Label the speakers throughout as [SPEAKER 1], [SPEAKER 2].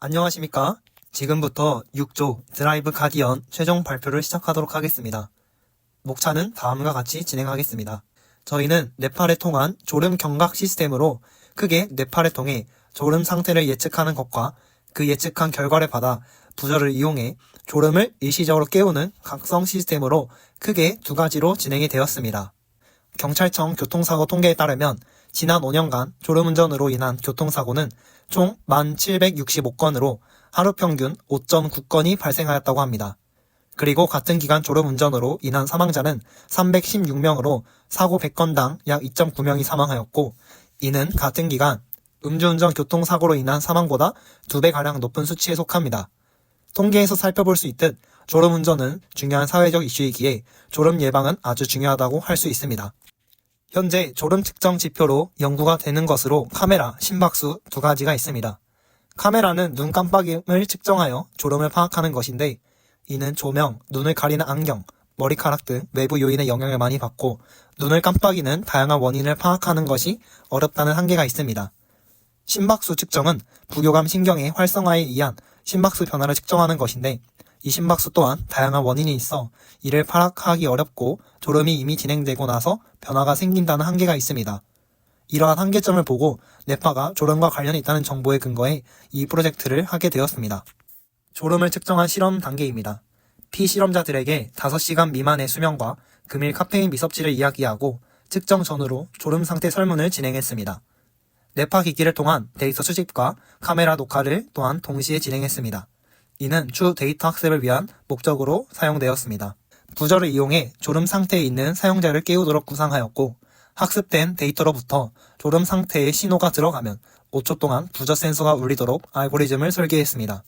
[SPEAKER 1] 안녕하십니까? 지금부터 6조 드라이브 가디언 최종 발표를 시작하도록 하겠습니다. 목차는 다음과 같이 진행하겠습니다. 저희는 네팔에 통한 졸음 경각 시스템으로 크게 네팔에 통해 졸음 상태를 예측하는 것과 그 예측한 결과를 받아 부저를 이용해 졸음을 일시적으로 깨우는 각성 시스템으로 크게 두 가지로 진행이 되었습니다. 경찰청 교통사고 통계에 따르면 지난 5년간 졸음운전으로 인한 교통사고는 총 1,765건으로 하루 평균 5.9건이 발생하였다고 합니다. 그리고 같은 기간 졸음운전으로 인한 사망자는 316명으로 사고 100건당 약 2.9명이 사망하였고, 이는 같은 기간 음주운전 교통사고로 인한 사망보다 2배가량 높은 수치에 속합니다. 통계에서 살펴볼 수 있듯 졸음운전은 중요한 사회적 이슈이기에 졸음 예방은 아주 중요하다고 할 수 있습니다. 현재 졸음 측정 지표로 연구가 되는 것으로 카메라, 심박수 두 가지가 있습니다. 카메라는 눈 깜빡임을 측정하여 졸음을 파악하는 것인데, 이는 조명, 눈을 가리는 안경, 머리카락 등 외부 요인의 영향을 많이 받고 눈을 깜빡이는 다양한 원인을 파악하는 것이 어렵다는 한계가 있습니다. 심박수 측정은 부교감 신경의 활성화에 의한 심박수 변화를 측정하는 것인데, 이 심박수 또한 다양한 원인이 있어 이를 파악하기 어렵고 졸음이 이미 진행되고 나서 변화가 생긴다는 한계가 있습니다. 이러한 한계점을 보고 네파가 졸음과 관련이 있다는 정보에 근거해 이 프로젝트를 하게 되었습니다. 졸음을 측정한 실험 단계입니다. 피실험자들에게 5시간 미만의 수면과 금일 카페인 미섭취를 이야기하고 측정 전후로 졸음 상태 설문을 진행했습니다. 네파 기기를 통한 데이터 수집과 카메라 녹화를 또한 동시에 진행했습니다. 이는 추후 데이터 학습을 위한 목적으로 사용되었습니다. 부저를 이용해 졸음 상태에 있는 사용자를 깨우도록 구상하였고, 학습된 데이터로부터 졸음 상태에 신호가 들어가면 5초 동안 부저 센서가 울리도록 알고리즘을 설계했습니다.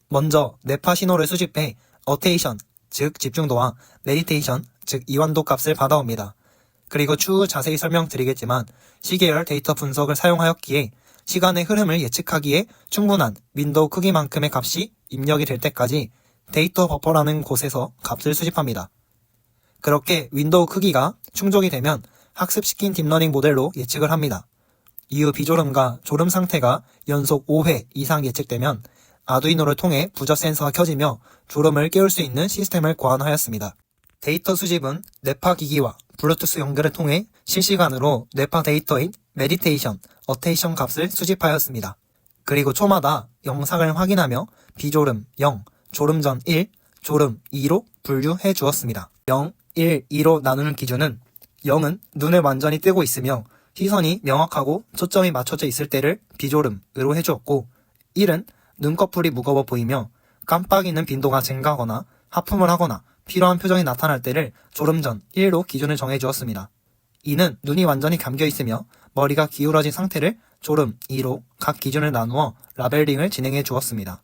[SPEAKER 1] 먼저 네파 신호를 수집해 어테이션, 즉 집중도와 메디테이션, 즉 이완도 값을 받아옵니다. 그리고 추후 자세히 설명드리겠지만 시계열 데이터 분석을 사용하였기에 시간의 흐름을 예측하기에 충분한 윈도우 크기만큼의 값이 입력이 될 때까지 데이터 버퍼라는 곳에서 값을 수집합니다. 그렇게 윈도우 크기가 충족이 되면 학습시킨 딥러닝 모델로 예측을 합니다. 이후 비졸음과 졸음 상태가 연속 5회 이상 예측되면 아두이노를 통해 부저 센서가 켜지며 졸음을 깨울 수 있는 시스템을 고안하였습니다. 데이터 수집은 네파 기기와 블루투스 연결을 통해 실시간으로 네파 데이터인 메디테이션, 어테이션 값을 수집하였습니다. 그리고 초마다 영상을 확인하며 비졸음 0, 졸음 전 1, 졸음 2로 분류해 주었습니다. 0, 1, 2로 나누는 기준은 0은 눈을 완전히 뜨고 있으며 시선이 명확하고 초점이 맞춰져 있을 때를 비졸음으로 해주었고, 1은 눈꺼풀이 무거워 보이며 깜빡이는 빈도가 증가하거나 하품을 하거나 필요한 표정이 나타날 때를 졸음 전 1로 기준을 정해주었습니다. 2는 눈이 완전히 감겨있으며 머리가 기울어진 상태를 졸음 2로 각 기준을 나누어 라벨링을 진행해 주었습니다.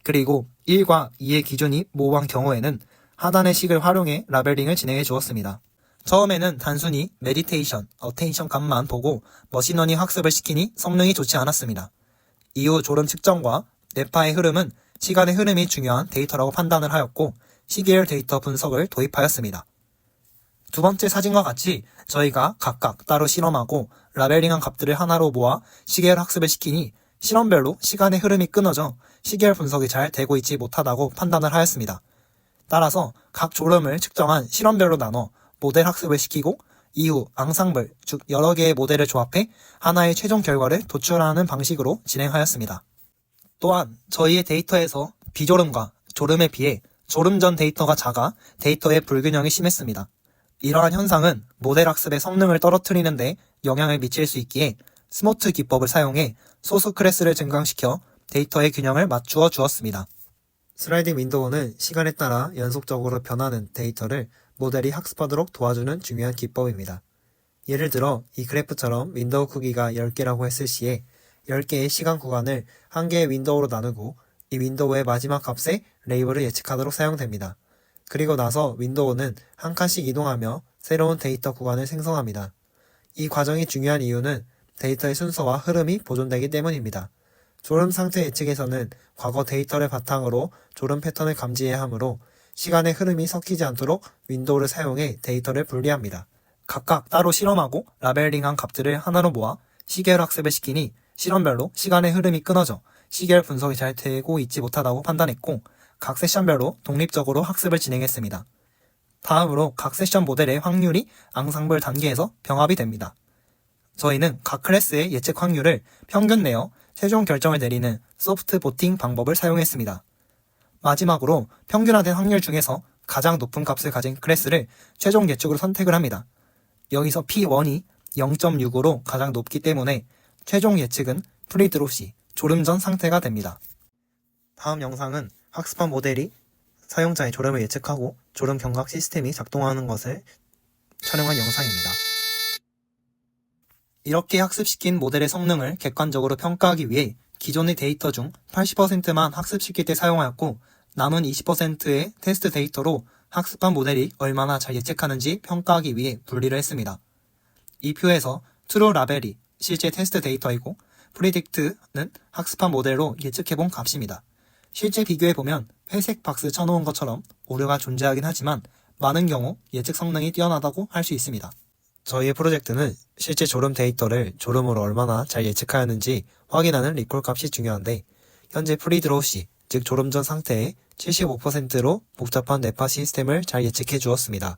[SPEAKER 1] 그리고 1과 2의 기준이 모호한 경우에는 하단의 식을 활용해 라벨링을 진행해 주었습니다. 처음에는 단순히 메디테이션, 어테인션 값만 보고 머신러닝 학습을 시키니 성능이 좋지 않았습니다. 이후 졸음 측정과 네파의 흐름은 시간의 흐름이 중요한 데이터라고 판단을 하였고 시계열 데이터 분석을 도입하였습니다. 두 번째 사진과 같이 저희가 각각 따로 실험하고 라벨링한 값들을 하나로 모아 시계열 학습을 시키니 실험별로 시간의 흐름이 끊어져 시계열 분석이 잘 되고 있지 못하다고 판단을 하였습니다. 따라서 각 졸음을 측정한 실험별로 나눠 모델 학습을 시키고 이후 앙상블, 즉 여러 개의 모델을 조합해 하나의 최종 결과를 도출하는 방식으로 진행하였습니다. 또한 저희의 데이터에서 비졸음과 졸음에 비해 졸음 전 데이터가 작아 데이터의 불균형이 심했습니다. 이러한 현상은 모델 학습의 성능을 떨어뜨리는 데 영향을 미칠 수 있기에 스모트 기법을 사용해 소수 클래스를 증강시켜 데이터의 균형을 맞추어 주었습니다. 슬라이딩 윈도우는 시간에 따라 연속적으로 변하는 데이터를 모델이 학습하도록 도와주는 중요한 기법입니다. 예를 들어 이 그래프처럼 윈도우 크기가 10개라고 했을 시에 10개의 시간 구간을 한 개의 윈도우로 나누고 이 윈도우의 마지막 값에 레이블을 예측하도록 사용됩니다. 그리고 나서 윈도우는 한 칸씩 이동하며 새로운 데이터 구간을 생성합니다. 이 과정이 중요한 이유는 데이터의 순서와 흐름이 보존되기 때문입니다. 졸음 상태 예측에서는 과거 데이터를 바탕으로 졸음 패턴을 감지해야 하므로 시간의 흐름이 섞이지 않도록 윈도우를 사용해 데이터를 분리합니다. 각각 따로 실험하고 라벨링한 값들을 하나로 모아 시계열 학습을 시키니 실험별로 시간의 흐름이 끊어져 시계열 분석이 잘 되고 있지 못하다고 판단했고 각 세션별로 독립적으로 학습을 진행했습니다. 다음으로 각 세션 모델의 확률이 앙상블 단계에서 병합이 됩니다. 저희는 각 클래스의 예측 확률을 평균 내어 최종 결정을 내리는 소프트 보팅 방법을 사용했습니다. 마지막으로 평균화된 확률 중에서 가장 높은 값을 가진 클래스를 최종 예측으로 선택을 합니다. 여기서 P1이 0.65로 가장 높기 때문에 최종 예측은 프리드롭 시 졸음 전 상태가 됩니다. 다음 영상은 학습한 모델이 사용자의 졸음을 예측하고 졸음 경각 시스템이 작동하는 것을 촬영한 영상입니다. 이렇게 학습시킨 모델의 성능을 객관적으로 평가하기 위해 기존의 데이터 중 80%만 학습시킬 때 사용하였고 남은 20%의 테스트 데이터로 학습한 모델이 얼마나 잘 예측하는지 평가하기 위해 분리를 했습니다. 이 표에서 true 라벨이 실제 테스트 데이터이고 predict는 학습한 모델로 예측해본 값입니다. 실제 비교해보면 회색 박스 쳐놓은 것처럼 오류가 존재하긴 하지만 많은 경우 예측 성능이 뛰어나다고 할 수 있습니다. 저희의 프로젝트는 실제 졸음 데이터를 졸음으로 얼마나 잘 예측하였는지 확인하는 리콜 값이 중요한데 현재 프리드로우 시, 즉 졸음 전 상태의 75%로 복잡한 뇌파 시스템을 잘 예측해 주었습니다.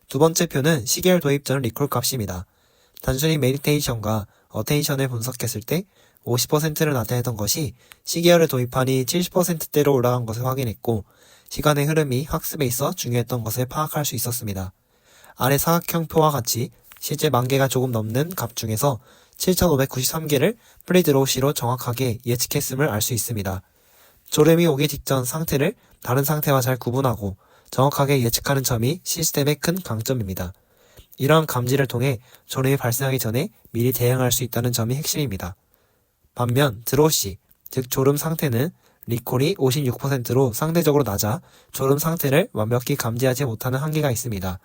[SPEAKER 1] 두 번째 표는 시계열 도입 전 리콜 값입니다. 단순히 메디테이션과 어테인션을 분석했을 때 50%를 나타내던 것이 시계열을 도입하니 70%대로 올라간 것을 확인했고 시간의 흐름이 학습에 있어 중요했던 것을 파악할 수 있었습니다. 아래 사각형 표와 같이 실제 10,000개가 조금 넘는 값 중에서 7,593개를 프리드로우 시로 정확하게 예측했음을 알 수 있습니다. 졸음이 오기 직전 상태를 다른 상태와 잘 구분하고 정확하게 예측하는 점이 시스템의 큰 강점입니다. 이러한 감지를 통해 졸음이 발생하기 전에 미리 대응할 수 있다는 점이 핵심입니다. 반면 드로우 시, 즉 졸음 상태는 리콜이 56%로 상대적으로 낮아 졸음 상태를 완벽히 감지하지 못하는 한계가 있습니다.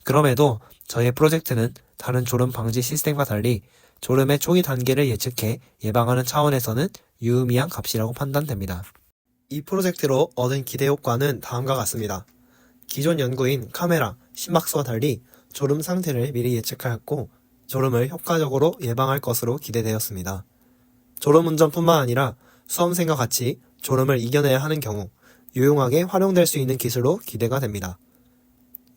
[SPEAKER 1] 그럼에도 저희 프로젝트는 다른 졸음 방지 시스템과 달리 졸음의 초기 단계를 예측해 예방하는 차원에서는 유의미한 값이라고 판단됩니다. 이 프로젝트로 얻은 기대 효과는 다음과 같습니다. 기존 연구인 카메라, 심박수와 달리 졸음 상태를 미리 예측하였고 졸음을 효과적으로 예방할 것으로 기대되었습니다. 졸음 운전뿐만 아니라 수험생과 같이 졸음을 이겨내야 하는 경우 유용하게 활용될 수 있는 기술로 기대가 됩니다.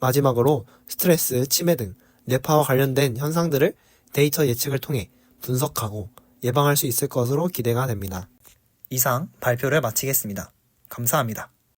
[SPEAKER 1] 마지막으로 스트레스, 치매 등 뇌파와 관련된 현상들을 데이터 예측을 통해 분석하고 예방할 수 있을 것으로 기대가 됩니다. 이상 발표를 마치겠습니다. 감사합니다.